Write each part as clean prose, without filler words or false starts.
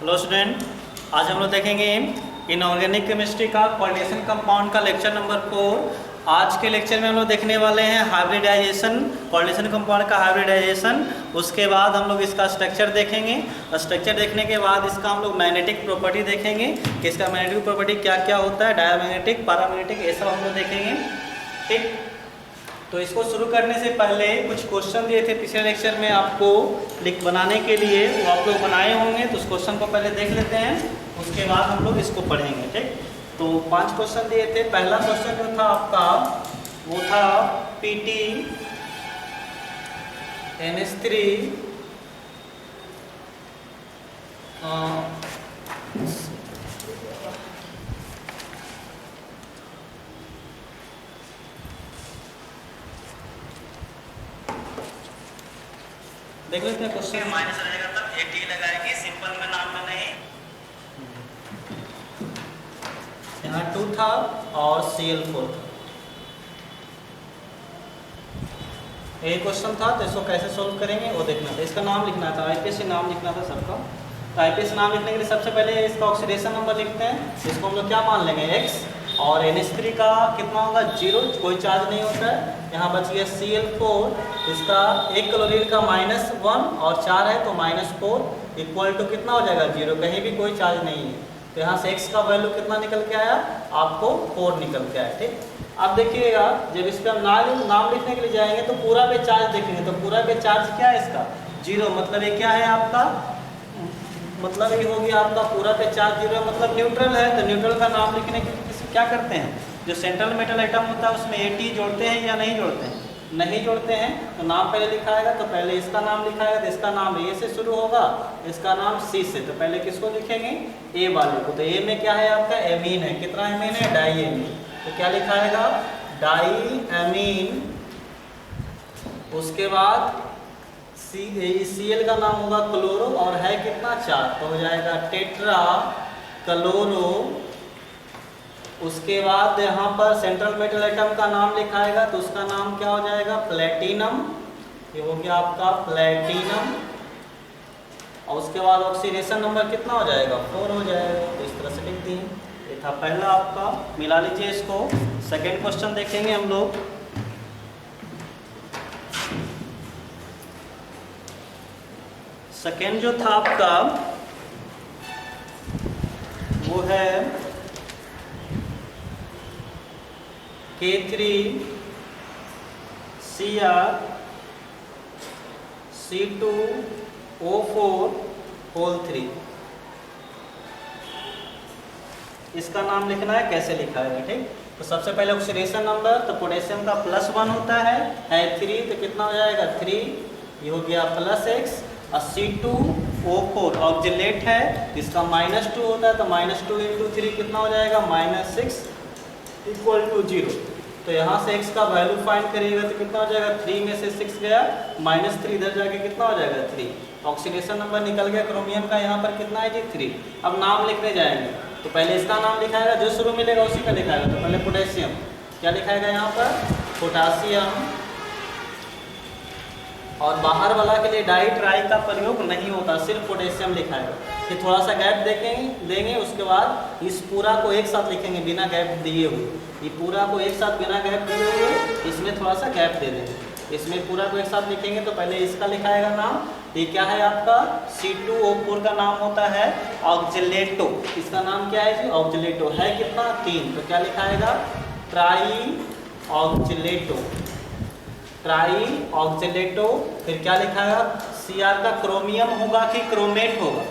Hello student, आज हम लोग देखेंगे इनऑर्गेनिक केमिस्ट्री का कोऑर्डिनेशन कंपाउंड का लेक्चर नंबर 4। आज के लेक्चर में हम लोग देखने वाले हैं हाइब्रिडाइजेशन, कोऑर्डिनेशन कंपाउंड का हाइब्रिडाइजेशन। उसके बाद हम लोग इसका स्ट्रक्चर देखेंगे। स्ट्रक्चर देखने के बाद इसका हम लोग मैग्नेटिक प्रॉपर्टी देखेंगे कि इसका मैग्नेटिक प्रॉपर्टी क्या क्या होता है, डायमैग्नेटिक, पैरामैग्नेटिक, ये सब हम लोग देखेंगे। ठीक, तो इसको शुरू करने से पहले कुछ क्वेश्चन दिए थे पिछले लेक्चर में आपको बनाने के लिए, वो आप लोग बनाए होंगे, तो उस क्वेश्चन को पहले देख लेते हैं, उसके बाद हम लोग इसको पढ़ेंगे। ठीक, तो 5 क्वेश्चन दिए थे। पहला क्वेश्चन जो था आपका वो था PT NH3 देख लेते हैं क्वेश्चन। माइनस रहेगा तब AT लगाएंगे, सिंपल में नाम में नहीं। यहाँ 2 था और Cl4 था। ये क्वेश्चन था, तो इसको कैसे सोल्व करेंगे वो देखना था। इसका नाम लिखना था, IPS नाम लिखना था सबका। तो IPS नाम लिखने के लिए सबसे पहले इसका ऑक्सीडेशन नंबर लिखते हैं। इसको हम लोग क्या मान लेंगे, X, और NH3 का कितना होगा, 0, कोई चार्ज नहीं होता है। यहाँ बच गया Cl4, इसका 1 क्लोरीन का -1 और 4 है तो -4 इक्वल टू कितना हो जाएगा, 0, कहीं भी कोई चार्ज नहीं है। तो यहाँ से X का वैल्यू कितना निकल के आया, आपको 4 निकल के आया। ठीक, अब देखिएगा जब इस पर हम नाम लिखने के लिए जाएंगे तो पूरा पे चार्ज देखेंगे, तो पूरा पे चार्ज क्या है इसका, 0, मतलब ये क्या है आपका, मतलब ये हो गया आपका पूरा पे चार्ज 0, मतलब न्यूट्रल है। तो न्यूट्रल का नाम लिखने के लिए क्या करते हैं, जो सेंट्रल मेटल आइटम होता है उसमें AT जोड़ते हैं या नहीं जोड़ते हैं, नहीं जोड़ते हैं। तो नाम पहले लिखाएगा, तो पहले इसका नाम लिखाएगा, तो इसका नाम A से शुरू होगा, इसका नाम C से। तो पहले किसको लिखेंगे, A वाले को। तो A में क्या है आपका, एमीन है। कितना एमीन है, डाई एमीन। तो क्या लिखाएगा, डाई एमीन। उसके बाद Cl का नाम होगा क्लोरो, और है कितना, 4, तो हो जाएगा टेट्रा क्लोरो। उसके बाद यहाँ पर सेंट्रल मेटल एटम का नाम लिखाएगा, तो उसका नाम क्या हो जाएगा, प्लेटिनम। ये हो गया आपका प्लेटिनम। और उसके बाद ऑक्सीडेशन नंबर कितना हो जाएगा, 4 हो जाएगा। तो इस तरह से लिख दिए। ये था पहला आपका, मिला लीजिए इसको। सेकेंड क्वेश्चन देखेंगे हम लोग। सेकेंड जो था आपका वो है K3Cr C2O4 होल 3। इसका नाम लिखना है, कैसे लिखा है। ठीक, तो सबसे पहले ऑक्सीडेशन नंबर, तो पोटेशियम का +1 होता है 3, तो कितना हो जाएगा, 3, ये हो गया +X। और C2O4 ऑक्जिलेट है, इसका -2 होता है, तो -2 × 3 कितना हो जाएगा, -6 इक्वल टू 0। तो यहाँ से X का वैल्यू फाइंड करिएगा, तो कितना हो जाएगा, 3 में से 6 गया, -3 इधर जाके कितना हो जाएगा, 3। ऑक्सीडेशन नंबर निकल गया क्रोमियम का, यहाँ पर कितना है जी, 3। अब नाम लिखने जाएंगे, तो पहले इसका नाम लिखाएगा, जो शुरू मिलेगा उसी का लिखाएगा। तो पहले पोटेशियम, क्या लिखाएगा यहाँ पर, पोटासियम। और बाहर वाला के लिए डाई ट्राई का प्रयोग नहीं होता, सिर्फ पोटेशियम लिखाएगा। फिर थोड़ा सा गैप देंगे, उसके बाद इस पूरा को एक साथ लिखेंगे बिना गैप दिए हुए। ये पूरा को एक साथ बिना गैप दिए हुए, इसमें थोड़ा सा गैप दे देंगे। इसमें पूरा को एक साथ लिखेंगे, तो पहले इसका लिखाएगा नाम, ये क्या है आपका, C2O4 का नाम होता है ऑक्जिलेटो। इसका नाम क्या है जी, ऑक्जिलेटो। है कितना, 3, तो क्या लिखाएगा, ट्राई ऑक्जिलेटो, ट्राई ऑक्जिलेटो। फिर क्या लिखाएगा, Cr का क्रोमियम होगा कि क्रोमेट होगा।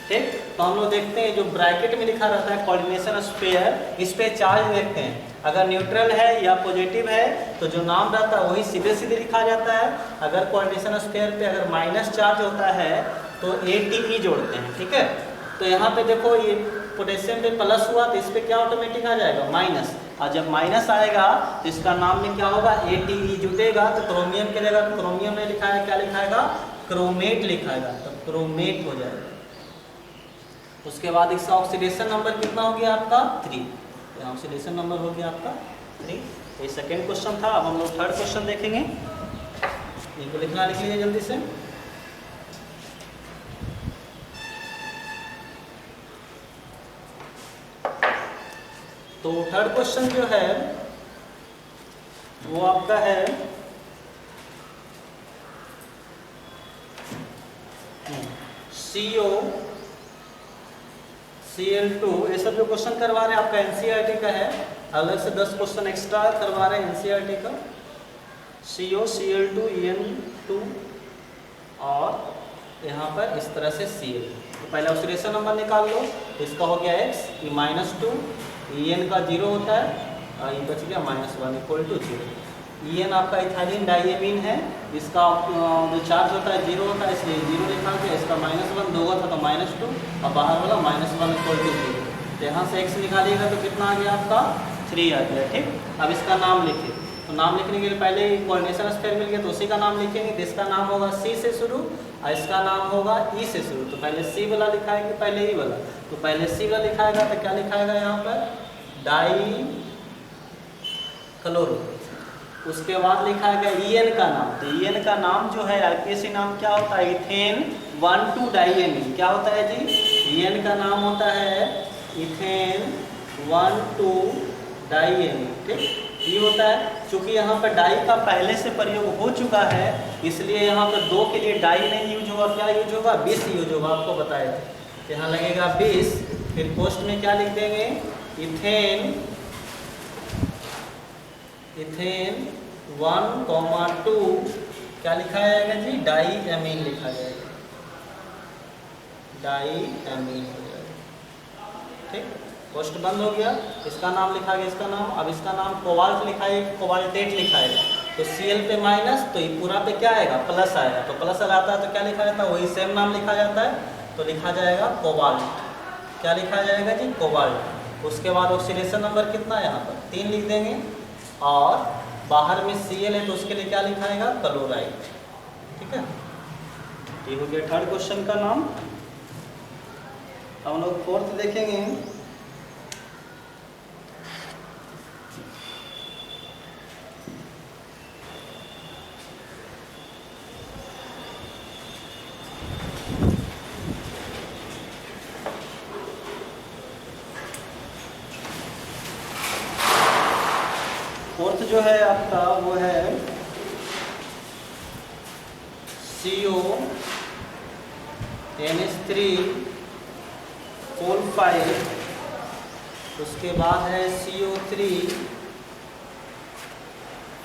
ठीक, तो हम लोग देखते हैं जो ब्रैकेट में लिखा रहता है कोऑर्डिनेशन स्फीयर, इस पे चार्ज देखते हैं। अगर न्यूट्रल है या पॉजिटिव है तो जो नाम रहता है वही सीधे सीधे लिखा जाता है। अगर कोऑर्डिनेशन स्फीयर पे अगर माइनस चार्ज होता है तो ATE जोड़ते हैं। ठीक है, तो यहाँ पे देखो ये पोटेशियम पे प्लस हुआ, तो इस पे क्या ऑटोमेटिक आ जाएगा, माइनस। और जब माइनस आएगा तो इसका नाम में क्या होगा, ATE जुटेगा। तो क्रोमियम के जगह क्रोमियम में लिखा है, क्या लिखाएगा, क्रोमेट लिखाएगा, तो क्रोमेट हो जाएगा। उसके बाद इसका ऑक्सीडेशन नंबर कितना हो गया आपका, 3। तो ऑक्सीडेशन नंबर हो गया आपका 3। ये सेकेंड क्वेश्चन था। अब हम लोग थर्ड क्वेश्चन देखेंगे। इनको लिखना लिख लीजिए जल्दी से। तो थर्ड क्वेश्चन जो है वो आपका है CO Cl2। ये सब जो क्वेश्चन करवा रहे हैं आपका NCERT का है, अलग से 10 क्वेश्चन एक्स्ट्रा करवा रहे हैं NCERT का। CO Cl2 En2 और यहाँ पर इस तरह से Cl। तो पहले ऑक्सीडेशन नंबर निकाल लो, इसका हो गया x, ये -2, En का 0 होता है और ये बच गया -1 = 0। En आपका इथाइलिन डाइएमीन है, इसका जो चार्ज होता है 0 होता है, इसलिए 0 लिखा गया। इसका -1 2 था तो -2 और बाहर वाला -1 = 0। तो यहाँ से x निकालिएगा तो कितना आ गया आपका 3 आ गया। ठीक, अब इसका नाम लिखिए। तो नाम लिखने के लिए पहले कोऑर्डिनेशन स्फीयर मिल गया तो उसी का नाम लिखेंगे। तो इसका नाम होगा C से शुरू और इसका नाम होगा E से शुरू। तो पहले C वाला लिखाएंगे, पहले E वाला। तो पहले C वाला लिखाएगा तो क्या लिखाएगा यहाँ पर डाई क्लोरो। उसके बाद लिखा गया En का नाम। तो En का नाम जो है आईपीएसी नाम क्या होता है, इथेन 1,2 डाइएमीन। क्या होता है जी, En का नाम होता है इथेन 1,2 डाइएमीन। ठीक, ये होता है। चूंकि यहाँ पर डाई का पहले से प्रयोग हो चुका है, इसलिए यहाँ पर 2 के लिए डाई नहीं यूज होगा, क्या यूज होगा 20 यूज होगा, आपको बताए थे। यहाँ लगेगा 20, फिर पोस्ट में क्या लिख देंगे इथेन 1,2 क्या लिखा जाएगा जी डाई एमीन लिखा जाएगा, डाई एमीन हो जाएगा। ठीक, पोस्ट बंद हो गया। इसका नाम लिखा गया, इसका नाम। अब इसका नाम कोबाल्ट लिखाएगा, कोबाल्टेट लिखाएगा। तो Cl पे माइनस, तो ये पूरा पे क्या आएगा प्लस आएगा। तो प्लस आता है तो क्या लिखा जाता है, वही सेम नाम लिखा जाता है। तो लिखा जाएगा कोबाल्ट। क्या लिखा जाएगा जी कोबाल्ट। उसके बाद ऑक्सीडेशन नंबर कितना है यहाँ पर 3 लिख देंगे और बाहर में Cl है तो उसके लिए क्या लिखाएगा क्लोराइड। ठीक है, ये हो गया थर्ड क्वेश्चन का नाम। हम लोग फोर्थ देखेंगे। फोर्थ जो है आपका वो है CONH3 उसके बाद है CO3,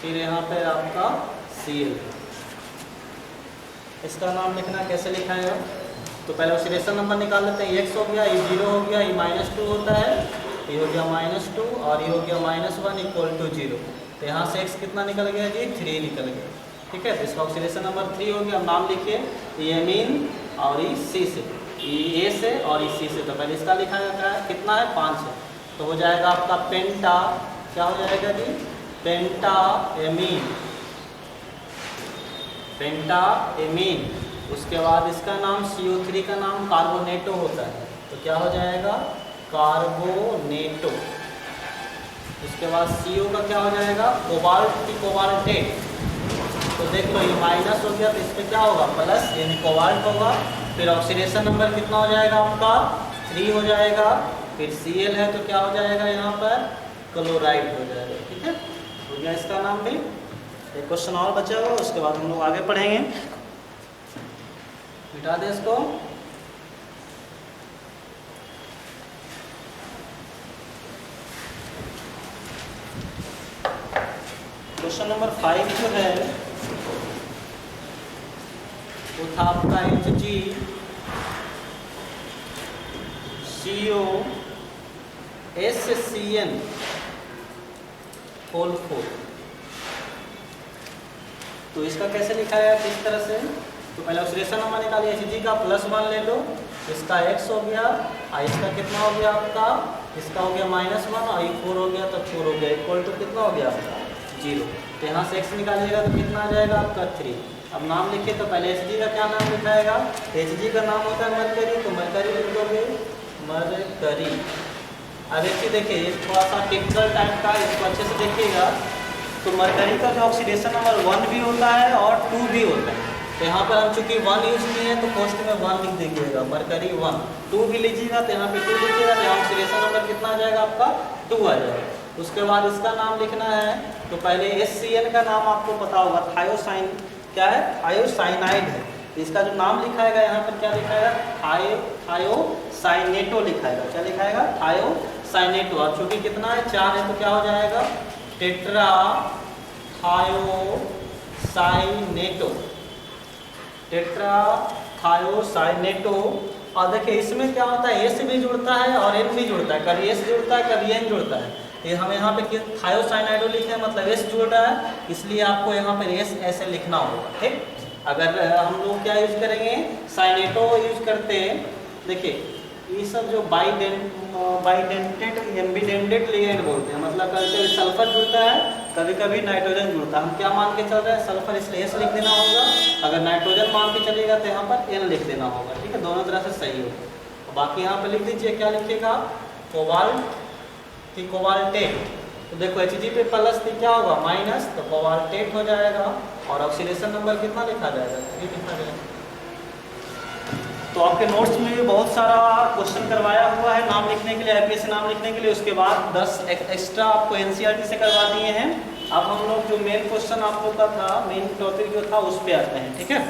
फिर यहाँ पे आपका Cl। इसका नाम लिखना कैसे लिखाएगा, तो पहले ऑक्सीडेशन नंबर निकाल लेते हैं। x हो गया, ये 0 हो गया, ये -2 होता है, ये हो गया -2 और ये हो गया -1 = 0। तो यहाँ से x कितना निकल गया जी 3 निकल गया। ठीक है, तो इसका ऑक्सीडेशन नंबर 3 हो गया। अब नाम लिखिए एमीन और ई C से, ई A से और ई C से। तो पहले इसका लिखा जाता है कितना है 5 है, तो हो जाएगा आपका पेंटा। क्या हो जाएगा जी पेंटा एमीन, पेंटा एमीन। उसके बाद इसका नाम CO3 का नाम कार्बोनेटो होता है, तो क्या हो जाएगा कार्बोनेटो। उसके बाद CO का क्या हो जाएगा कोबाल्ट की कोबाल्टेट। तो देख लो ये माइनस हो गया तो इस पर क्या होगा प्लस, यानी कोबाल्ट होगा। फिर ऑक्सीडेशन नंबर कितना हो जाएगा आपका 3 हो जाएगा। फिर Cl है तो क्या हो जाएगा यहाँ पर क्लोराइड हो जाएगा। ठीक है, हो गया इसका नाम भी। एक क्वेश्चन और बचा हुआ, उसके बाद हम लोग आगे पढ़ेंगे। मिटा दे इसको। क्वेश्चन नंबर 5 जो है वो था आपका HgCnCl4। तो इसका कैसे लिखा है किस तरह से, तो पहले ऑक्सीडेशन नंबर निकालिए। Hg का +1 ले लो, इसका x हो गया और इसका कितना हो गया आपका, इसका हो गया -1 और ये 4 हो गया तो 4 हो गया इक्वल टू कितना हो गया आपका 0। तो यहाँ से x निकालिएगा तो कितना आ जाएगा आपका 3। अब नाम लिखिए, तो पहले Hg का क्या नाम लिखाएगा, Hg का नाम होता है मरकरी, तो मरकरी लिख दोगे मरकरी। अब एक चीज़ देखिए थोड़ा सा टिपिकल टाइप का, इसको अच्छे से देखिएगा। तो मरकरी का जो ऑक्सीडेशन नंबर 1 भी होता है और 2 भी होता है। तो यहाँ पर हम चूंकि 1 यूज किए हैं तो पोस्ट में 1 लिख दीजिएगा मरकरी 1। 2 भी लीजिएगा तो यहाँ पे 2 लिखिएगा, तो यहाँ ऑक्सीडेशन नंबर कितना आ जाएगा आपका 2 आ जाएगा। उसके बाद इसका नाम लिखना है, तो पहले HCN का नाम आपको पता होगा, थायोसाइन, क्या है, थायोसाइनाइड है। इसका जो नाम लिखाएगा यहाँ पर क्या लिखाएगा, थायोसाइनेटो लिखाएगा। क्या लिखाएगा, थायोसाइनेटो। और चूंकि कितना है, 4 है, तो क्या हो जाएगा, टेट्रा थायोसाइनेटो, टेट्रा थायोसाइनेटो। और देखिए इसमें क्या होता है, S भी जुड़ता है और N भी जुड़ता है, कभी S जुड़ता है कभी N जुड़ता है। ये हमें यहाँ पे थायोसाइनाइडो लिखे हैं, मतलब S जुड़ रहा है, इसलिए आपको यहाँ पर S ऐसे लिखना होगा, ठीक। अगर हम लोग क्या यूज करेंगे, साइनेटो यूज करते हैं। देखिए ये सब जो बाइडेंटेड एम्बिडेंटेड लिगेंड बोलते हैं, मतलब कभी कभी सल्फर जुड़ता है, कभी कभी नाइट्रोजन जुड़ता है। हम क्या मान के चल रहे हैं, सल्फर, इसलिए S लिख देना होगा। अगर नाइट्रोजन मान के चलेगा तो यहाँ पर N लिख देना होगा, ठीक है, दोनों तरह से सही होगा। बाकी यहाँ पर लिख दीजिए, क्या लिखिएगा, कोबाल्ट, कोबाल्टेट। तो देखो Hg पे प्लस थी, क्या होगा, माइनस, तो कोबाल्टेट हो जाएगा। और ऑक्सीडेशन नंबर कितना लिखा जाएगा, 3 लिखा जाएगा। तो आपके नोट्स में भी बहुत सारा क्वेश्चन करवाया हुआ है नाम लिखने के लिए, IPSC नाम लिखने के लिए। उसके बाद 10 एक्स्ट्रा आपको NCERT से करवा दिए हैं। अब हम लोग जो मेन क्वेश्चन आप लोग का था, मेन टॉपिक जो था, उस पर आते हैं, ठीक है।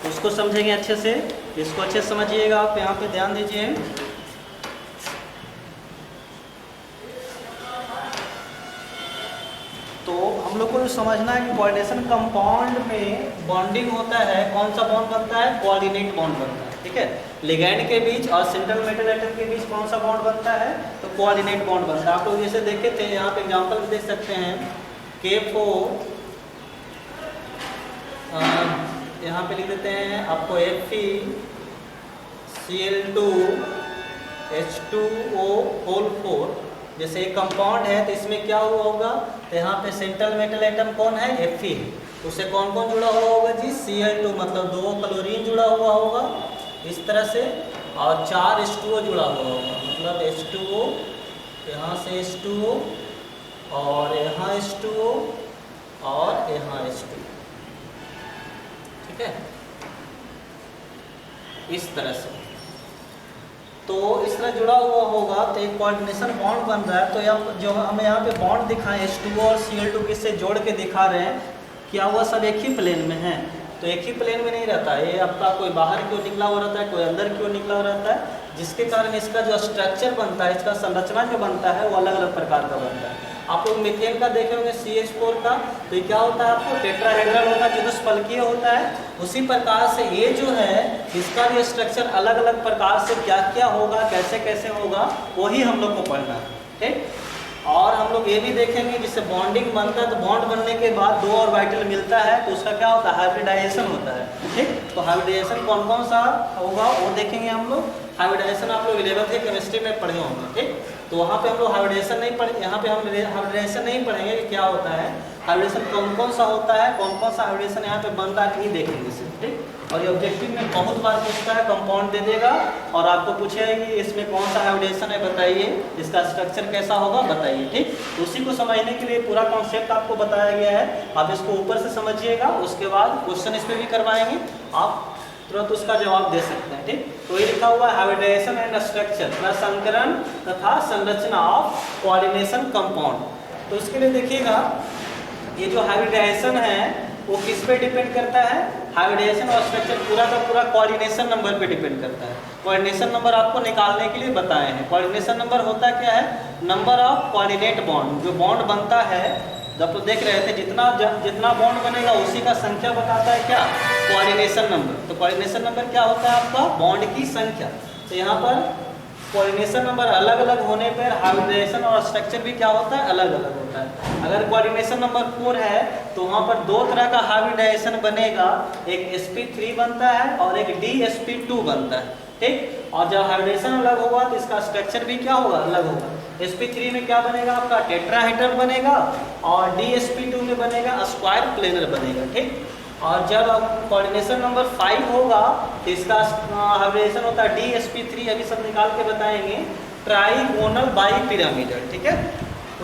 उसको समझेंगे अच्छे से, इसको अच्छे से समझिएगा, आप यहाँ पे ध्यान दीजिए। तो हम लोग को जो समझना है कि कोऑर्डिनेशन कंपाउंड में बॉन्डिंग होता है, कौन सा बॉन्ड बनता है, कोऑर्डिनेट बॉन्ड बनता है, ठीक है। लिगैंड के बीच और सेंट्रल मेटल एटम के बीच कौन सा बॉन्ड बनता है, तो कोऑर्डिनेट बॉन्ड बनता है। आप लोग जैसे देखे थे, यहाँ पे एग्जांपल देख सकते हैं, K4, यहाँ पे लिख देते हैं आपको FeCl2H2O4। जैसे एक कंपाउंड है तो इसमें क्या हुआ होगा, तो यहाँ पे सेंट्रल मेटल एटम कौन है, Fe है, उससे कौन कौन जुड़ा हुआ होगा जी, Cl2, मतलब 2 क्लोरीन जुड़ा हुआ होगा इस तरह से, और 4 H2O जुड़ा हुआ होगा, मतलब H2O, यहाँ से H2O, और यहाँ H2O, और यहाँ H2O, ठीक है, इस तरह से। तो इस तरह जुड़ा हुआ होगा तो एक कोऑर्डिनेशन बॉन्ड बन रहा है। तो जो हमें यहाँ पे बॉन्ड दिखाएं, H2O और Cl2 किससे जोड़ के दिखा रहे हैं, क्या हुआ, सब एक ही प्लेन में है। तो एक ही प्लेन में नहीं रहता, ये आपका कोई बाहर क्यों निकला हुआ रहता है, कोई अंदर क्यों निकला हुआ रहता है, जिसके कारण इसका जो स्ट्रक्चर बनता है, इसका संरचना जो बनता है, वो अलग अलग प्रकार का बनता है। आप लोग मीथेन का देखे होंगे, CH4 का, तो ये क्या होता है, आपको टेट्राहेड्रल होता है, चतुष्फलकीय होता है। उसी प्रकार से ये जो है, इसका भी स्ट्रक्चर अलग अलग प्रकार से क्या क्या होगा, कैसे कैसे होगा, वही हम लोग को पढ़ना है, ठीक। और हम लोग ये भी देखेंगे, जिससे बॉन्डिंग बनता है, तो बॉन्ड बनने के बाद 2 ऑर्बिटल मिलता है, तो उसका क्या होता है, हाइब्रिडाइजेशन होता है, ठीक। तो हाइब्रिडाइजेशन कौन कौन सा होगा वो देखेंगे हम लोग। हाइब्रिडाइजेशन आप लोग 11th केमिस्ट्री में पढ़े होंगे, ठीक। तो वहाँ पे हम लोग हाइब्रिडेशन नहीं पढ़े, यहाँ पे हम हाइब्रिडेशन नहीं पढ़ेंगे कि क्या होता है, हाइब्रिडेशन कौन कौन सा होता है, कौन कौन सा हाइब्रिडेशन यहाँ पे बनता है, नहीं देखेंगे सिर्फ, ठीक। और ये ऑब्जेक्टिव में बहुत बार पूछता है, कंपाउंड दे देगा और आपको पूछेगा कि इसमें कौन सा हाइब्रिडेशन है बताइए, इसका स्ट्रक्चर कैसा होगा बताइए, ठीक। तो उसी को समझने के लिए पूरा कॉन्सेप्ट आपको बताया गया है। आप इसको ऊपर से समझिएगा, उसके बाद क्वेश्चन इस पर भी करवाएंगे, आप तुरंत उसका जवाब दे सकते हैं, ठीक। तो ये लिखा हुआ है हाइब्रिडाइजेशन एंड स्ट्रक्चर, प्रसंकरण तथा संरचना ऑफ कोऑर्डिनेशन कंपाउंड। तो उसके लिए देखिएगा, ये जो हाइब्रिडाइजेशन है वो किस पे डिपेंड करता है, हाइब्रिडाइजेशन और स्ट्रक्चर पूरा का पूरा कोऑर्डिनेशन नंबर पे डिपेंड करता है। कोऑर्डिनेशन नंबर आपको निकालने के लिए बताए हैं। कोऑर्डिनेशन नंबर होता क्या है, नंबर ऑफ कोऑर्डिनेट बॉन्ड, जो बॉन्ड बनता है, जब तो देख रहे थे, जितना बॉन्ड बनेगा उसी का संख्या बताता है क्या, कोऑर्डिनेशन नंबर। तो कोऑर्डिनेशन नंबर क्या होता है आपका, बॉन्ड की संख्या। तो यहाँ पर कोऑर्डिनेशन नंबर अलग अलग होने पर हाइब्रिडाइजेशन और स्ट्रक्चर भी क्या होता है, अलग अलग होता है। अगर कोऑर्डिनेशन नंबर 4 है तो वहाँ पर 2 तरह का हाइब्रिडाइजेशन बनेगा, एक sp3 बनता है और एक dsp2 बनता है, ठीक। और जब हाइब्रिडेशन अलग होगा तो इसका स्ट्रक्चर भी क्या होगा, अलग होगा। sp3 में क्या बनेगा आपका, टेट्राहेड्रल बनेगा, और dsp2 में बनेगा स्क्वायर प्लेनर बनेगा, ठीक। और जब कोऑर्डिनेशन नंबर 5 होगा तो इसका हाइब्रिडेशन होता है dsp3, अभी सब निकाल के बताएंगे, ट्राइगोनल बाइपिरामिडल, ठीक है।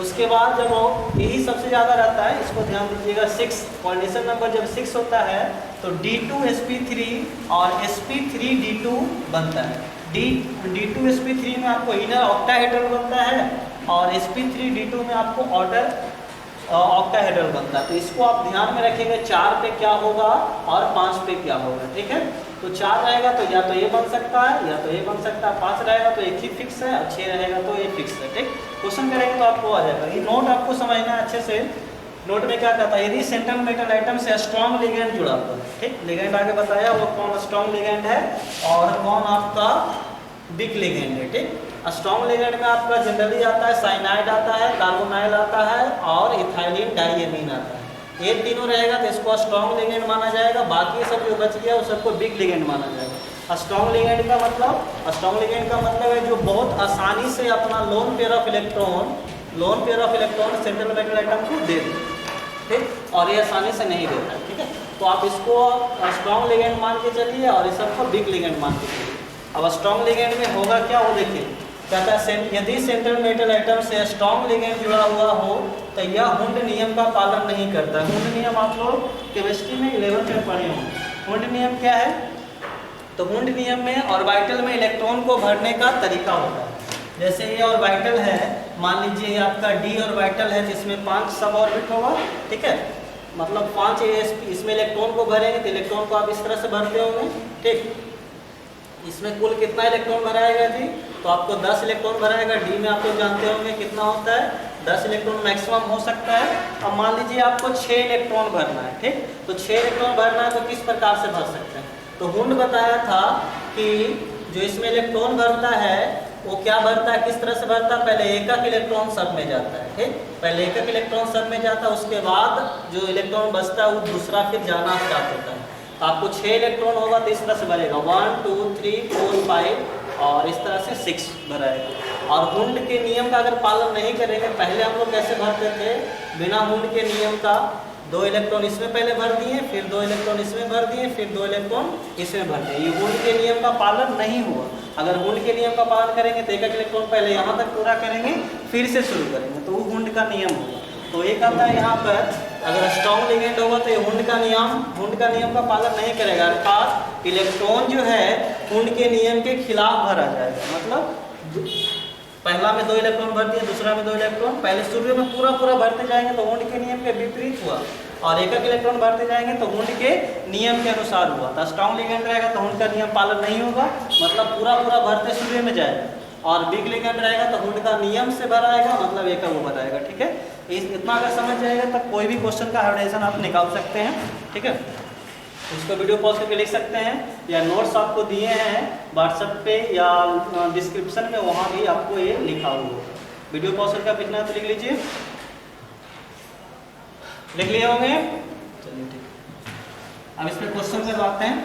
उसके बाद जब यही सबसे ज़्यादा रहता है, इसको ध्यान दीजिएगा, 6 कोऑर्डिनेशन नंबर जब 6 होता है तो d2sp3 और sp3d2 बनता है। D2sp3 में आपको इनर ऑक्टाहेड्रल बनता है और sp3D2 में आपको आउटर ऑक्टाहेड्रल बनता है। तो इसको आप ध्यान में रखेंगे, 4 पे क्या होगा और 5 पे क्या होगा, ठीक है। तो 4 रहेगा तो या तो ये बन सकता है या तो ये बन सकता है, 5 रहेगा तो एक ही फिक्स है और 6 रहेगा तो ये फिक्स है, ठीक। क्वेश्चन करेंगे तो आपको आ जाएगा। ये नोट आपको समझना है अच्छे से। नोट में क्या कहता है, यदि सेंट्रल मेटल आइटम से स्ट्रॉन्ग लिगेंड जुड़ा हुआ है, ठीक। लिगेंड आगे बताया वो कौन स्ट्रॉन्ग लिगेंड है और कौन आपका वीक लिगेंड है, ठीक। स्ट्रॉन्ग लिगेंड में आपका जनरली आता है साइनाइड आता है, कार्बोनाइल आता है और इथाइलिन डाइएमीन आता है। ये तीनों रहेगा तो इसको स्ट्रॉन्ग लिगेंड माना जाएगा, बाकी सब जो बच गया वो सबको वीक लिगेंड माना जाएगा। स्ट्रॉन्ग लिगेंड का मतलब है जो बहुत आसानी से अपना lone pair of electron central metal atom को दे दे, ठीक। और ये आसानी से नहीं देता है, ठीक है। तो आप इसको स्ट्रॉन्ग लिगेंड मान के चलिए और इस सबको वीक लिगेंड मान के चलिए। अब स्ट्रॉन्ग लिगेंड में होगा क्या, वो देखिए कहता है यदि सेंट्रल मेटल आइटम से स्ट्रॉन्ग लिगेंड जुड़ा हुआ हो तो यह हुंड नियम का पालन नहीं करता। हुंड नियम आप लोग केमिस्ट्री में 11th में पढ़े होंगे। हुंड नियम क्या है, तो हुंड नियम में ऑर्बिटल में इलेक्ट्रॉन को भरने का तरीका होता है। जैसे ये ऑर्बिटल है, मान लीजिए ये आपका d ऑर्बिटल है जिसमें 5 सब ऑर्बिट होगा, ठीक है। मतलब 5 इसमें इलेक्ट्रॉन को भरेंगे तो इलेक्ट्रॉन को आप इस तरह से भरते होंगे, ठीक। इसमें कुल कितना इलेक्ट्रॉन भराएगा जी, तो आपको 10 इलेक्ट्रॉन भराएगा। डी में आप लोग जानते होंगे कितना होता है, 10 इलेक्ट्रॉन मैक्सिमम हो सकता है। अब मान लीजिए आपको 6 इलेक्ट्रॉन भरना है, ठीक। तो 6 इलेक्ट्रॉन भरना है तो किस प्रकार से भर सकते हैं, तो हुंड बताया था कि जो इसमें इलेक्ट्रॉन भरता है वो क्या भरता है, किस तरह से भरता है, पहले एक इलेक्ट्रॉन सब में जाता है, ठीक। पहले एक इलेक्ट्रॉन सब में जाता है, उसके बाद जो इलेक्ट्रॉन बचता है वो दूसरा फिर जाना स्टार्ट होता है। तो आपको 6 इलेक्ट्रॉन होगा तो इस तरह से भरेगा 1 2 3 4 5 और इस तरह से 6 भराएगा। और हुंड के नियम का अगर पालन नहीं करेंगे, पहले हम लोग कैसे भरते थे, बिना हुंड के नियम का 2 इलेक्ट्रॉन इसमें पहले भर दिए, फिर 2 इलेक्ट्रॉन इसमें भर दिए, फिर 2 इलेक्ट्रॉन इसमें भर दिए। ये हुंड के नियम का पालन नहीं हुआ। अगर हुंड के नियम का पालन करेंगे तो एक इलेक्ट्रॉन पहले यहाँ तक पूरा करेंगे फिर से शुरू करेंगे, तो वो हुंड का नियम होगा। तो ये कहता है यहाँ पर अगर स्ट्रॉन्ग लिगेंड होगा तो ये हुंड का नियम का पालन नहीं करेगा, अर्थात इलेक्ट्रॉन जो है हुंड के नियम के खिलाफ भरा जाएगा। मतलब पहला में 2 इलेक्ट्रॉन भर दिए, दूसरा में 2 इलेक्ट्रॉन, पहले शुरू में पूरा भरते जाएंगे तो हुंड के नियम के विपरीत हुआ, और एक इलेक्ट्रॉन भरते जाएंगे तो हुंड के नियम के अनुसार हुआ। तो स्ट्रॉन्ग लिगेंड रहेगा तो हुंड का नियम पालन नहीं होगा, मतलब पूरा भरते शुरू में जाएगा। और वीक लिगेंड रहेगा तो हुंड का नियम से भराएगा, मतलब एक वो भराएगा, ठीक है। इतना अगर समझ जाएगा तब कोई भी क्वेश्चन का हाइब्रिडेशन आप निकाल सकते हैं, ठीक है। इसको वीडियो पॉज करके लिख सकते हैं या नोट्स आपको दिए हैं व्हाट्सएप पे या डिस्क्रिप्शन में, वहाँ भी आपको ये लिखा हुआ। वीडियो पॉज करके आप इतना तो लिख लीजिए, लिख लिए होंगे, चलिए ठीक। अब इस पर क्वेश्चन करवाते हैं,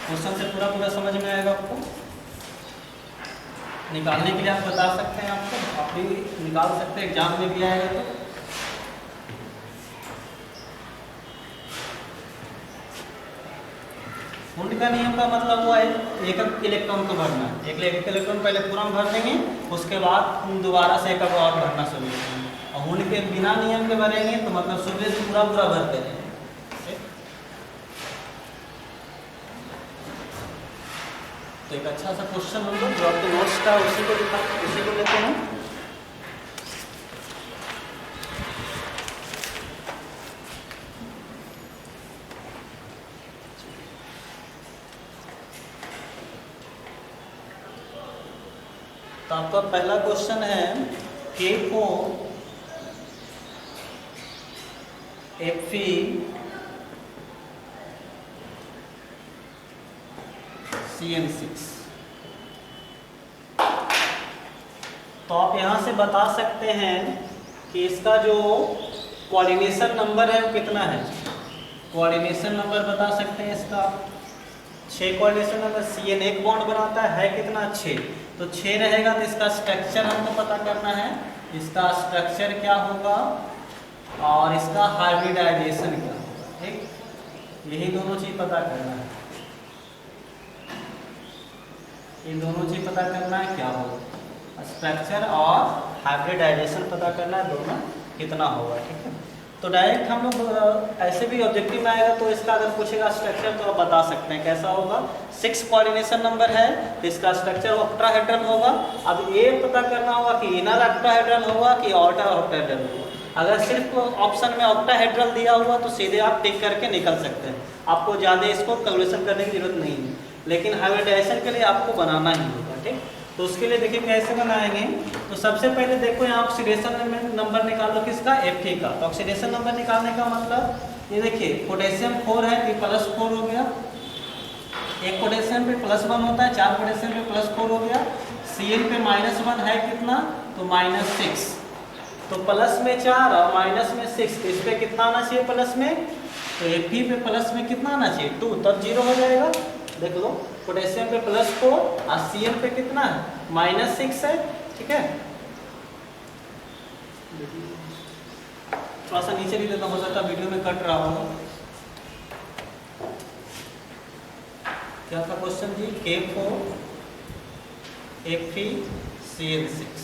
क्वेश्चन से पूरा समझ में आएगा आपको। निकालने के लिए आप बता सकते हैं, आपको आप भी निकाल सकते हैं, एग्जाम में भी आएगा तो। हुंड का नियम का मतलब हुआ है एक इलेक्ट्रॉन को भरना है, एक इलेक्ट्रॉन पहले पूरा भर देंगे, उसके बाद हम दोबारा से एक और भरना शुरू करेंगे। और हुंड के बिना नियम के भरेंगे तो मतलब शुरू से पूरा भरते रहेंगे। तो एक अच्छा सा क्वेश्चन हम लोग जो आपके नोट्स का उसी को लेते हैं। तो आपका पहला क्वेश्चन है CN6। तो आप यहाँ से बता सकते हैं कि इसका जो कोऑर्डिनेशन नंबर है वो कितना है। कोऑर्डिनेशन नंबर बता सकते हैं इसका 6 कोऑर्डिनेशन नंबर। CN एक बॉन्ड बनाता है कितना 6, तो 6 रहेगा। तो इसका स्ट्रक्चर हमको पता करना है, इसका स्ट्रक्चर क्या होगा और इसका हाइब्रिडाइजेशन क्या होगा, ठीक। यही दोनों चीज़ पता करना है, ये दोनों चीज़ पता करना है क्या होगा, स्ट्रक्चर और हाइब्रिडाइजेशन पता करना है, दोनों कितना होगा, ठीक है। तो डायरेक्ट हम लोग ऐसे भी ऑब्जेक्टिव में आएगा तो इसका अगर पूछेगा स्ट्रक्चर तो आप बता सकते हैं कैसा होगा। 6 कोऑर्डिनेशन नंबर है तो इसका स्ट्रक्चर ऑक्टाहेड्रल होगा। अब ये पता करना होगा कि इनर ऑक्टाहेड्रल होगा कि आउटर ऑक्टाहेड्रल होगा। अगर सिर्फ ऑप्शन में ऑक्टाहेड्रल दिया हुआ तो सीधे आप टिक करके निकल सकते हैं, आपको ज़्यादा इसको कैलकुलेशन करने की जरूरत नहीं है, लेकिन हाइब्रिडाइजेशन के लिए आपको बनाना ही होगा। ठीक, तो उसके लिए देखिए कैसे बनाएंगे। तो सबसे पहले देखो यहाँ ऑक्सीडेशन नंबर निकाल लो किसका, Fe का। तो ऑक्सीडेशन नंबर निकालने का मतलब ये देखिए पोटेशियम 4 है तो +4 हो गया, एक पोटेशियम पे +1 होता है, 4 पोटेशियम पे +4 हो गया। Cl पे -1 है कितना, तो -6, तो प्लस में 4 और माइनस में 6, तो इस पर कितना आना चाहिए प्लस में, तो Fe पे प्लस में कितना आना चाहिए 2, तब 0 हो जाएगा। देख लो पोटेशियम पे +4 और Cl पे कितना है -6 है। ठीक है, थोड़ा सा नीचे भी देता, हो सकता वीडियो में कट रहा होगा। क्या था क्वेश्चन जी, K4 Fe Cl6,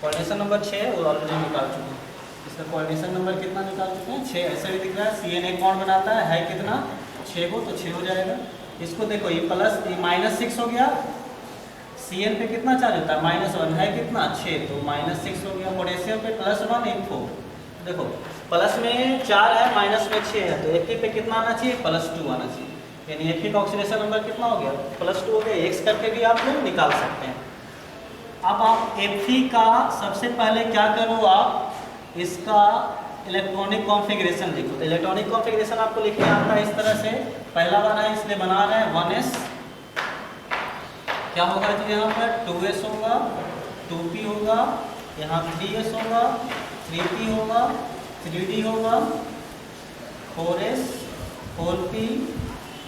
coordination number 6 वो ऑलरेडी निकाल चुके हैं। इसका कोऑर्डिनेशन नंबर कितना निकाल चुके हैं, 6। ऐसे भी दिख रहा है Cn एक बॉन्ड बनाता है कितना 6 को, तो 6 हो जाएगा। इसको देखो ये -6 हो गया, Cn पे कितना चार्ज होता है -1 है कितना 6, तो -6 हो गया। पोटेशियम पे +1 एक 4, देखो प्लस में 4 है माइनस में 6 है, तो Fe पे कितना आना चाहिए +2 आना चाहिए, यानी Fe का ऑक्सीडेशन नंबर कितना हो गया +2 हो गया। X करके भी आप लोग निकाल सकते हैं। अब आप Fe का सबसे पहले क्या करो, आप इसका इलेक्ट्रॉनिक कॉन्फ़िगरेशन लिखो। तो इलेक्ट्रॉनिक कॉन्फ़िगरेशन आपको लिखने आता है इस तरह से, पहला वाला है इसलिए बना रहे हैं 1s, क्या होगा जी यहाँ पर 2s होगा, 2p होगा, यहाँ 3s होगा, 3p होगा, 3d होगा, 4s, 4p,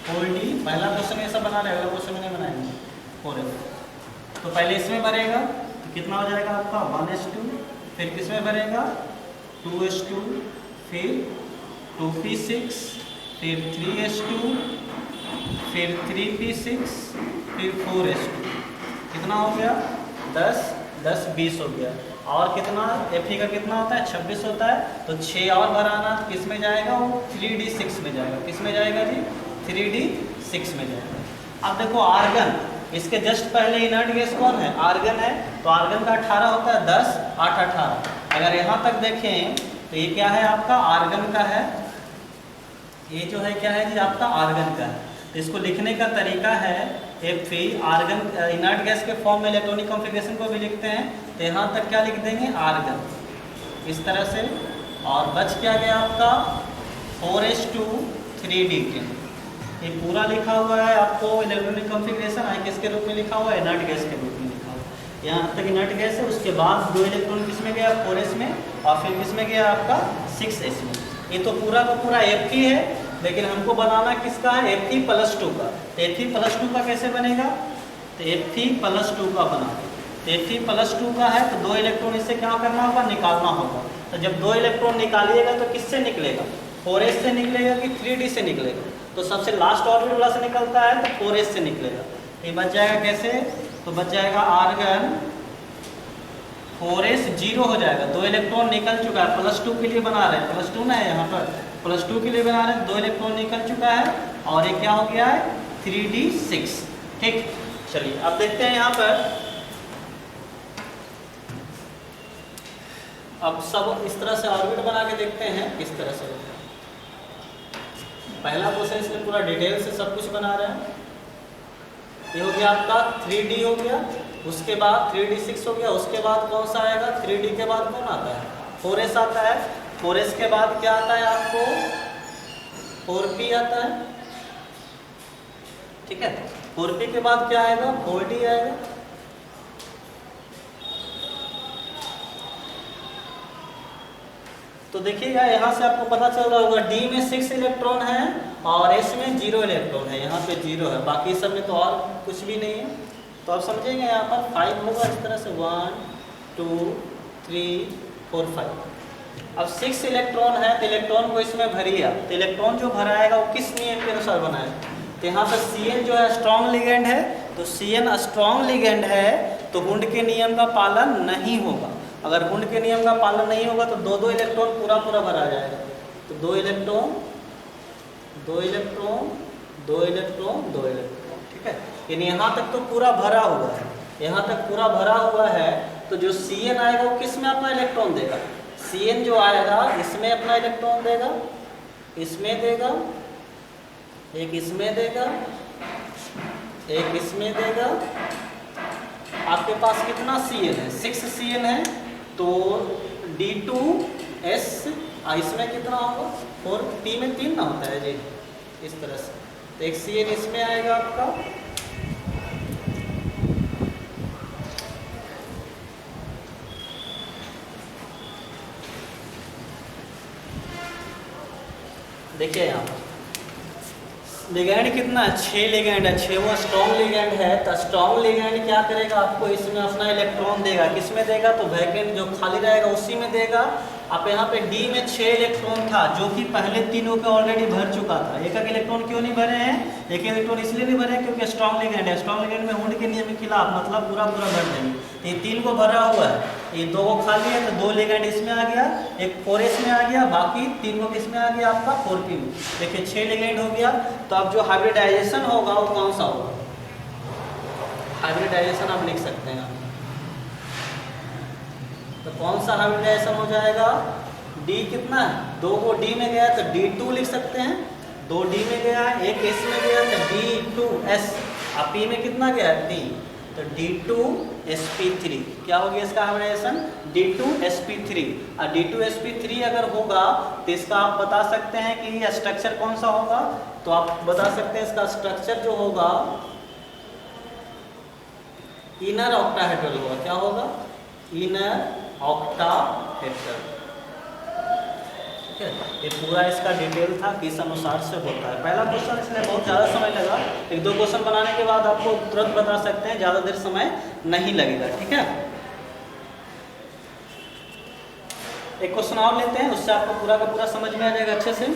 4d। पहला क्वेश्चन ऐसा बना रहे हैं, अगला क्वेश्चन में नहीं बनाएंगे 4s। तो पहले इसमें भरेगा तो कितना हो जाएगा आपका 1s2, फिर किसमें भरेगा 2s2, फिर 2p6, फिर 3s2, फिर 3p6, फिर 4s2। कितना हो गया 10, 10 20 हो गया। और कितना Fe का कितना होता है 26 होता है, तो 6 और भराना किस में जाएगा, वो 3d6 में जाएगा। किस में जाएगा जी 3d6 में जाएगा। अब देखो आर्गन, इसके जस्ट पहले इनर्ट गैस कौन है, आर्गन है, तो आर्गन का 18 होता है 10, 8 18। अगर यहाँ तक देखें तो ये क्या है आपका आर्गन का है, ये जो है क्या है जी आपका आर्गन का है। तो इसको लिखने का तरीका है Fe, आर्गन इनर्ट गैस के फॉर्म में इलेक्ट्रॉनिक कॉन्फ़िगरेशन को भी लिखते हैं, तो यहाँ तक क्या लिख देंगे आर्गन इस तरह से। और बच क्या गया आपका 4s2 3d10, ये पूरा लिखा हुआ है आपको इलेक्ट्रॉनिक कॉन्फ़िगरेशन है किसके रूप में लिखा हुआ है, इनर्ट गैस के रूप में लिखा हुआ है। यहाँ तक इनर्ट गैस है, उसके बाद 2 इलेक्ट्रॉन किस में गया 4s में, और फिर किस में गया आपका 6s में। ये तो पूरा का पूरा Fe है, लेकिन हमको बनाना किसका है Fe +2 का। तो Fe +2 का कैसे बनेगा, तो Fe +2 का बना, तो Fe +2 का है तो 2 इलेक्ट्रॉन इससे क्या करना होगा, निकालना होगा। तो जब 2 इलेक्ट्रॉन निकालिएगा तो किससे निकलेगा, 4s से निकलेगा कि 3d से निकलेगा, तो सबसे लास्ट ऑर्बिट वाला से निकलता है तो 4s से निकलेगा। ये बच जाएगा कैसे, तो बच जाएगा आर्गन 4s 0 हो जाएगा, 2 इलेक्ट्रॉन निकल चुका है, +2 के लिए बना रहे हैं, +2 ना है यहाँ पर, +2 के लिए बना रहे हैं, 2 इलेक्ट्रॉन निकल चुका है और ये क्या हो गया है 3d6। ठीक, चलिए अब देखते हैं यहाँ पर। अब सब इस तरह से ऑर्बिट बना के देखते हैं किस तरह से। पहला क्वेश्चन इसमें पूरा डिटेल से सब कुछ बना रहे हैं। ये हो गया आपका 3d हो गया, उसके बाद 3d6 हो गया, उसके बाद कौन सा आएगा 3d के बाद कौन आता है 4s आता है, 4s के बाद क्या आता है आपको 4p आता है। ठीक है, 4p के बाद क्या आएगा 4d आएगा। तो देखिएगा यहाँ से आपको पता चल रहा होगा D में 6 इलेक्ट्रॉन है और S में 0 इलेक्ट्रॉन है, यहाँ पे 0 है, बाकी सब में तो और कुछ भी नहीं है। तो आप समझेंगे यहाँ पर 5 होगा इस तरह से 1 2 3 4 5। अब 6 इलेक्ट्रॉन है तो इलेक्ट्रॉन को इसमें भरिए, तो इलेक्ट्रॉन जो भराएगा वो किस नियम के अनुसार बनाएगा, तो यहाँ पर Cn जो है स्ट्रॉन्ग लिगेंड है, तो Cn स्ट्रॉन्ग लिगेंड है तो वुंड के नियम का पालन नहीं होगा। अगर हुंड के नियम का पालन नहीं होगा तो दो इलेक्ट्रॉन पूरा भरा जाएगा। तो दो इलेक्ट्रॉन, ठीक है। यानी यहाँ तक तो पूरा भरा हुआ है, यहाँ तक पूरा भरा हुआ है। तो जो Cn आएगा वो किस में अपना इलेक्ट्रॉन देगा? Cn जो आएगा इसमें अपना इलेक्ट्रॉन देगा, इसमें देगा, एक इसमें देगा, एक इसमें देगा। आपके पास कितना Cn है? 6 Cn है। तो D2S इसमें कितना होगा? 4, P में 3 ना होता है जी, इस तरह से। तो एक Cn इसमें आएगा आपका, देखिए यहाँ पर लिगैंड कितना है? 6 लिगैंड है, 6 वो स्ट्रॉन्ग लिगैंड है। तो स्ट्रॉन्ग लिगैंड क्या करेगा? आपको इसमें अपना इलेक्ट्रॉन देगा। किस में देगा? तो वैकेंट जो खाली रहेगा उसी में देगा। अब यहाँ पे D में 6 इलेक्ट्रॉन था जो कि पहले तीनों के ऑलरेडी भर चुका था। एक इलेक्ट्रॉन क्यों नहीं भरे हैं? एक इलेक्ट्रॉन इसलिए नहीं भरे क्योंकि स्ट्रॉन्ग लिगैंड है। स्ट्रॉन्ग लिगैंड में हुंड के नियम के खिलाफ मतलब पूरा भर देंगे। ये 3 को भरा हुआ है, ये 2 को खाली है, तो 2 लिगैंड इसमें आ गया, एक 4s में आ गया, बाकी 3 को किसमें आ गया? आपका 4p में। देखिए 6 लिगैंड हो गया। तो अब जो हाइब्रिडाइजेशन होगा वो कौन सा होगा? हाइब्रिडाइजेशन आप लिख सकते हैं। तो कौन सा हाइब्रिडाइजेशन हो जाएगा? D कितना है? 2 को D में गया तो D2 लिख सकते हैं। 2 D में गया, एक S में गया तो D2S। अब P में कितना गया? 3, तो D2sp3। क्या हो गया इसका हाइब्रिडाइजेशन? D2sp3। और D2sp3 अगर होगा तो इसका आप बता सकते हैं कि स्ट्रक्चर कौन सा होगा? तो आप बता सकते हैं इसका स्ट्रक्चर जो होगा इनर ऑक्टाहेड्रल होगा। क्या होगा? Inner octahedral. ठीक है, ये पूरा इसका डिटेल था किस अनुसार से होता है। पहला क्वेश्चन इसलिए बहुत ज़्यादा समय लगा, 1-2 क्वेश्चन बनाने के बाद आपको तुरंत बता सकते हैं, ज़्यादा देर समय नहीं लगेगा। ठीक है, एक क्वेश्चन और लेते हैं, उससे आपको पूरा का पूरा समझ में आ जाएगा अच्छे से।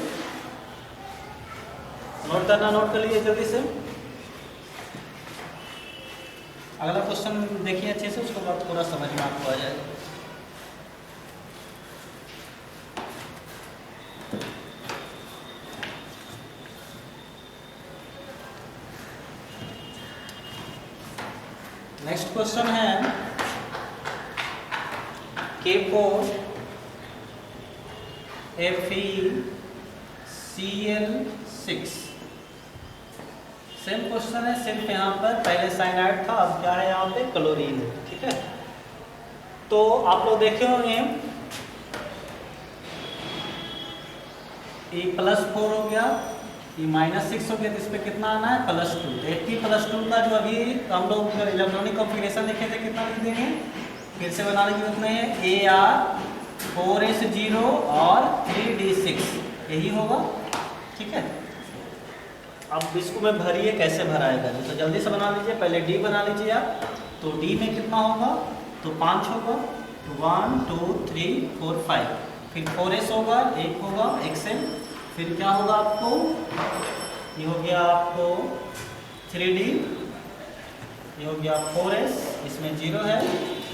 नोट करना, नोट कर लीजिए जल्दी से। अगला क्वेश्चन देखिए अच्छे से, उसके बाद पूरा समझ में आपको आ जाएगा। नेक्स्ट क्वेश्चन है K4 FeCl6। सेम क्वेश्चन है, सिर्फ यहाँ पर पहले साइनाइड था, अब क्या है यहाँ पे? क्लोरीन है। ठीक है, तो आप लोग देखे होंगे ये +4 हो गया, ये -6 हो गया, तो इस पर कितना आना है? +2। तो 80+2 का जो अभी हम लोग इलेक्ट्रॉनिक कॉन्फ़िगरेशन लिखे थे कितना लिख देंगे? फिर से बनाने की जरूरत नहीं है। Ar4s0 और 3d6 यही होगा। ठीक है, अब इसको मैं भरिए कैसे भराएगा, तो जल्दी से बना लीजिए। पहले D बना लीजिए आप। तो D में कितना होगा? तो 5 होगा, 1 2 3 4 5। फिर 4s होगा, 1 होगा, XL। फिर क्या होगा आपको? ये हो गया आपको 3D, ये हो गया 4s, इसमें 0 है,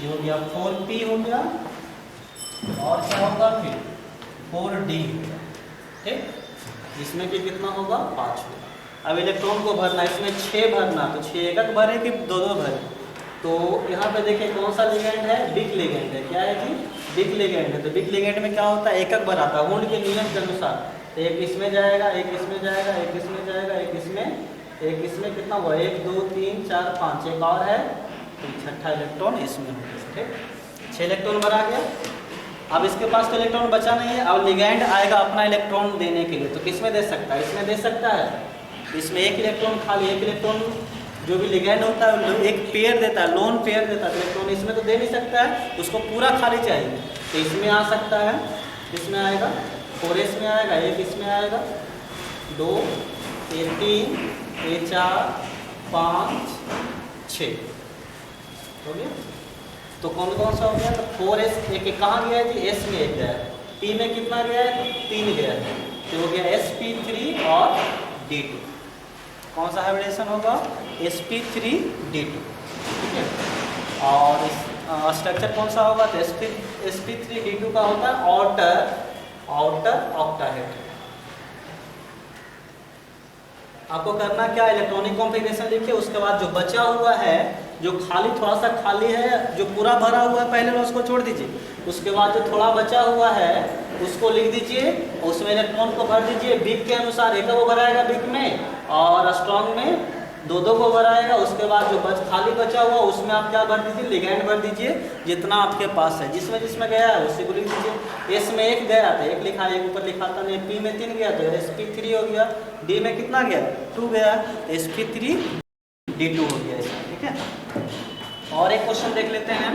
ये हो गया 4p हो गया, और क्या होगा फिर? 4d। ठीक, इसमें कि कितना होगा? 5 होगा। अब इलेक्ट्रॉन को भरना, इसमें 6 भरना, तो 6 एक भरे कि 2-2 भरे? तो यहाँ पे देखिए कौन सा लिगैंड है? बिग लिगैंड है। क्या है जी? बिग लिगैंड है। तो बिग लिगैंड में क्या होता है? एक भराता है हुंड के नियम के अनुसार। तो एक इसमें जाएगा, एक इसमें जाएगा, एक इसमें जाएगा, एक इसमें कितना हुआ? 1 2 3 4 5, एक और है, तो छठा इलेक्ट्रॉन इसमें होगा। ठीक, 6 इलेक्ट्रॉन भरा गया। अब इसके पास तो इलेक्ट्रॉन बचा नहीं है, अब लिगैंड आएगा अपना इलेक्ट्रॉन देने के लिए। तो किसमें दे सकता है? इसमें दे सकता है। इसमें एक इलेक्ट्रॉन खाली, एक इलेक्ट्रॉन जो भी लिगैंड होता है एक पेयर देता है, लोन पेयर देता है इलेक्ट्रॉन, इसमें तो दे नहीं सकता है, उसको पूरा खाली चाहिए। तो इसमें आ सकता है, इसमें आएगा, 4s में आएगा, एक इसमें आएगा, 2 ये 3 ये 4 5 6 हो गया। तो कौन कौन सा हो गया? तो 4s एक कहाँ गया है जी? S में एक गया है। P में कितना गया है? 3 गया है, तो हो गया sp3 और D2। कौन सा हाइब्रिडेशन होगा? sp3 D2। ठीक है, और स्ट्रक्चर कौन सा होगा? तो sp3d2 का होता है आउटर ऑक्टाहेड्रल। आपको करना क्या, इलेक्ट्रॉनिक कॉन्फ़िगरेशन लिखिए, उसके बाद जो बचा हुआ है, जो खाली थोड़ा सा खाली है, जो पूरा भरा हुआ है पहले उसको छोड़ दीजिए, उसके बाद जो थोड़ा बचा हुआ है उसको लिख दीजिए, उसमें इलेक्ट्रॉन को भर दीजिए बिग के अनुसार, एक को भराएगा बिग में और स्ट्रॉन्ग में दो को भराएगा। उसके बाद जो खाली बचा हुआ उसमें आप क्या भर दीजिए, लिगैंड भर दीजिए जितना आपके पास है, जिसमें गया है उसी को लिख दीजिए। एस में 1 गया तो 1 लिखा, एक ऊपर लिखा था नहीं, पी में 3 गया तो sp3 हो गया, डी में कितना गया 2 गया, sp3d2 हो गया इसमें, ठीक है। और एक क्वेश्चन देख लेते हैं।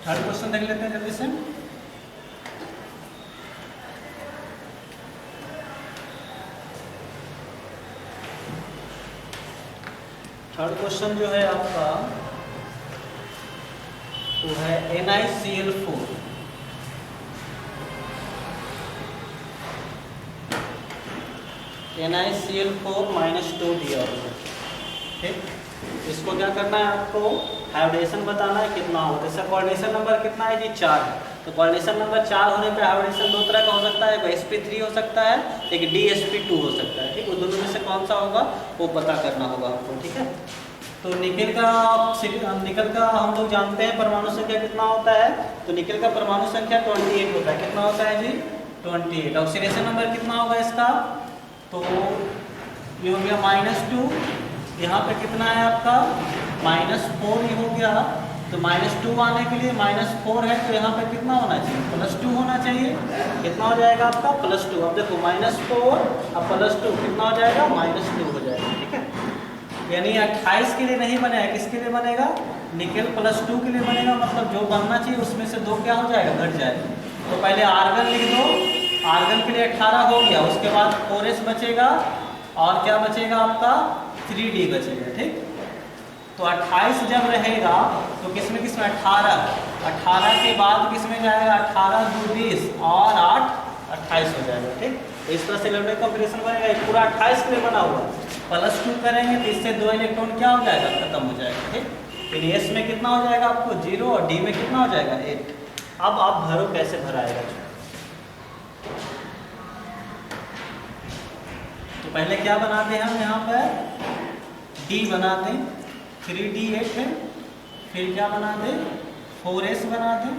थर्ड क्वेश्चन देख लेते हैं जल्दी से। थर्ड क्वेश्चन जो है आपका वो है NiCl4। NiCl4 -2 दिया होगा, ठीक। इसको क्या करना है आपको, हाइब्रिडेशन बताना है कितना होता है। इसका कोऑर्डिनेशन नंबर कितना है जी 4 है, तो कोऑर्डिनेशन नंबर 4 होने पे हाइब्रिडेशन दो तरह का हो सकता है, एक sp3 हो सकता है, एक dsp2 हो सकता है, ठीक। वो दोनों में से कौन सा होगा वो पता करना होगा आपको, ठीक है। तो निकेल का हम लोग जानते हैं परमाणु संख्या कितना होता है, तो निकेल का परमाणु संख्या 28 होता है। कितना होता है जी 28। ऑक्सीडेशन नंबर कितना होगा इसका, तो ये हो गया -2, यहाँ पे कितना है आपका -4 ही हो गया, तो -2 आने के लिए -4 है तो यहाँ पे कितना होना चाहिए +2 होना चाहिए। कितना हो जाएगा आपका +2। अब देखो -4 अब +2 कितना हो जाएगा -2 हो जाएगा, ठीक है। यानी 28 के लिए नहीं बनेगा, किसके लिए बनेगा, निकेल +2 के लिए बनेगा, मतलब जो बनना चाहिए उसमें से 2 क्या हो जाएगा घट जाएगा। तो पहले आर्गन लिख दो, आर्गन के लिए 18 हो गया, उसके बाद 4s बचेगा और क्या बचेगा आपका 3d बचेगा, ठीक। तो 28 जब रहेगा तो किसमें 18 के बाद किसमें जाएगा 18 2 20 और 8 28 हो जाएगा, ठीक। इस तरह से इलेक्ट्रॉनिक कॉन्फ़िगरेशन बनेगा, ये पूरा 28 के लिए बना हुआ है। +2 करेंगे तो इससे 2 इलेक्ट्रॉन क्या हो जाएगा खत्म हो जाएगा, ठीक। फिर s में कितना हो जाएगा आपको 0 और d में कितना हो जाएगा 8। अब आप भरो कैसे भराएगा, तो पहले क्या बनाते हैं हम यहाँ पर d बनाते हैं, 3d8 है, फिर क्या बनाते 4s बनाते,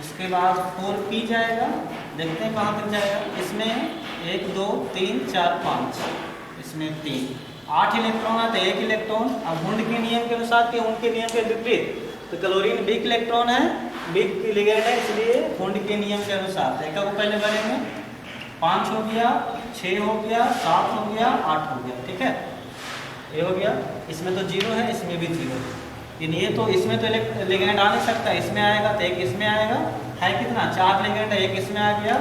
उसके बाद 4p जाएगा, देखते हैं कहाँ तक जाएगा। इसमें 1 2 3 4 5, इसमें 3 8 इलेक्ट्रॉन आते हैं, 1 इलेक्ट्रॉन। अब हुंड के नियम के अनुसार कि हुंड के नियम के विपरीत, तो क्लोरीन वीक इलेक्ट्रॉन है, वीक लिगेंड है, इसलिए हुंड के नियम के अनुसार एक को पहले भरेंगे, 5 हो गया, 6 हो गया, 7 हो गया, 8 हो गया, ठीक है। ये हो गया, इसमें तो 0 है, इसमें भी 0 है, ये तो इसमें तो लिगेंड आ नहीं सकता, इसमें आएगा तो एक इसमें आएगा, है कितना 4 लिगेंड है, एक इसमें आ गया,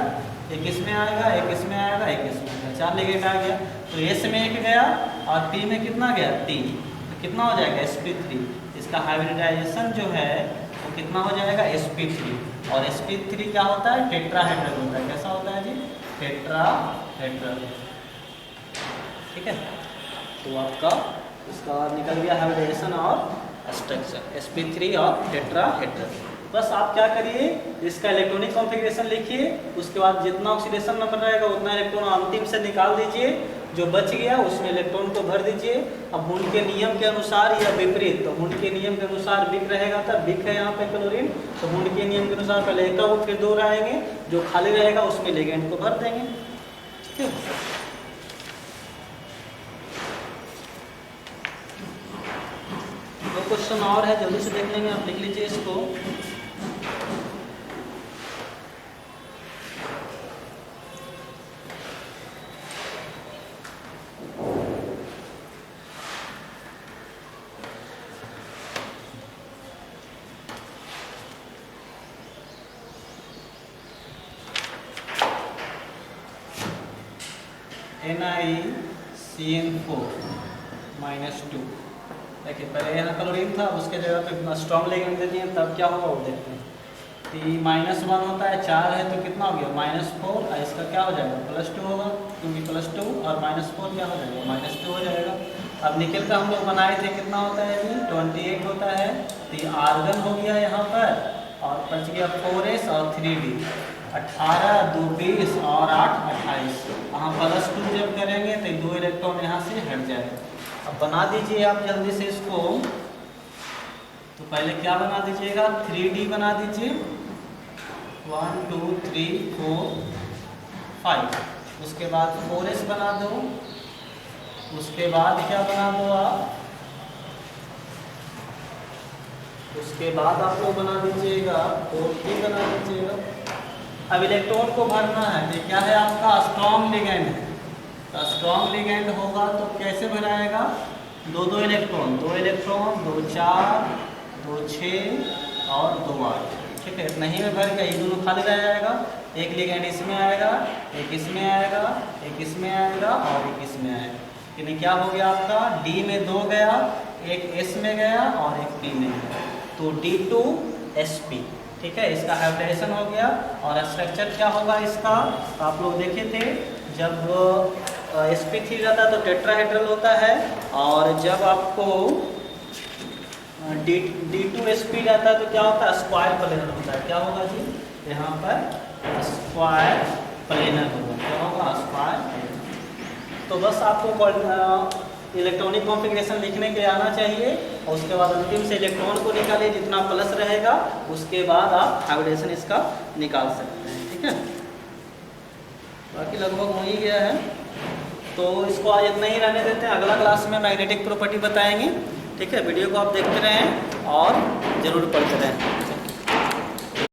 एक इसमें आएगा, एक इसमें आएगा, एक इसमें आएगा, 4 लिगेंड आ गया। तो s में 1 गया और p में कितना गया 3, तो कितना हो जाएगा sp3। इसका हाइब्रिडाइजेशन जो है वो कितना हो जाएगा sp3, और sp3 क्या होता है टेट्राहेड्रल होता है। कैसा होता है जी टेट्राहेड्रल, ठीक है। तो आपका इसका निकल गया हाइब्रिडाइजेशन और स्ट्रक्चर sp3 और टेट्राहेड्रल। बस आप क्या करिए, इसका इलेक्ट्रॉनिक कॉन्फ़िगरेशन लिखिए, उसके बाद जितना ऑक्सीडेशन नंबर रहेगा उतना इलेक्ट्रॉन अंतिम से निकाल दीजिए, जो बच गया उसमें इलेक्ट्रॉन को भर दीजिए। अब हुंड के नियम के अनुसार या विपरीत, तो हुंड के नियम के अनुसार बिक रहेगा, तब बिक है यहाँ पे क्लोरीन, तो हुंड के नियम के अनुसार पहले 1 को फिर 2 रहेंगे, जो खाली रहेगा उसमें लिगेंड को भर देंगे, ठीक है। तो क्वेश्चन और है, जल्दी से देख लेंगे, आप लिख लीजिए इसको। NiCN4 -2 देखिए पहले यहाँ क्लोरीन था, उसके जगह पे स्ट्रॉन्ग लिगेंड दे दिए, तब क्या होगा वो देखते हैं। तो -1 होता है, 4 है तो कितना हो गया -4, और इसका क्या हो जाएगा +2 होगा, क्योंकि +2 और -4 क्या हो जाएगा -2 हो जाएगा। अब निकल का हम लोग बनाए थे, कितना होता है जी 28 होता है, तो ये आर्गन हो गया यहाँ पर, और बच गया 4s और 3d, 18 2 20 और 8 28। यहाँ +2 जब करेंगे तो 2 इलेक्ट्रॉन यहाँ से हट जाएगा। अब बना दीजिए आप जल्दी से इसको। तो पहले क्या बना दीजिएगा 3d बना दीजिए, 1 2 3 4 5। उसके बाद 4s बना दो, उसके बाद क्या बना दो आप, उसके बाद आप लोग बना दीजिएगा 4p बना दीजिएगा। अब इलेक्ट्रॉन को भरना है, तो क्या है आपका स्ट्रॉन्ग लिगेंड है, तो स्ट्रॉन्ग लिगेंड होगा तो कैसे भराएगा, 2 इलेक्ट्रॉन, 2 इलेक्ट्रॉन, 2 4 2 6 और 2 8, ठीक है। इतना ही में भर के ये दोनों खाली रह जाएगा, एक लिगेंड इसमें आएगा, एक इसमें आएगा, एक इसमें आएगा और एक इसमें आएगा। यानी क्या हो गया आपका D में 2 गया, एक S में गया और एक P में गया, तो D2sp, ठीक है। इसका हाइब्रिडेशन हो गया। और स्ट्रक्चर क्या होगा इसका, तो आप लोग देखे थे जब sp3 रहता है तो टेट्राहेड्रल होता है, और जब आपको D2sp रहता है तो क्या होता है स्क्वायर प्लेनर होता है। क्या होगा जी, यहाँ पर स्क्वायर प्लेनर होगा, क्या होगा स्क्वायर प्लेनर। तो बस आपको इलेक्ट्रॉनिक कॉन्फ़िगरेशन लिखने के आना चाहिए, और उसके बाद अंतिम से इलेक्ट्रॉन को निकालिए, जितना प्लस रहेगा उसके बाद आप हाइब्रिडेशन इसका निकाल सकते हैं, ठीक है। बाकी लगभग हो ही गया है, तो इसको आज इतना ही रहने देते हैं। अगला क्लास में मैग्नेटिक प्रॉपर्टी बताएंगे, ठीक है। वीडियो को आप देखते रहें और ज़रूर पढ़ते रहें।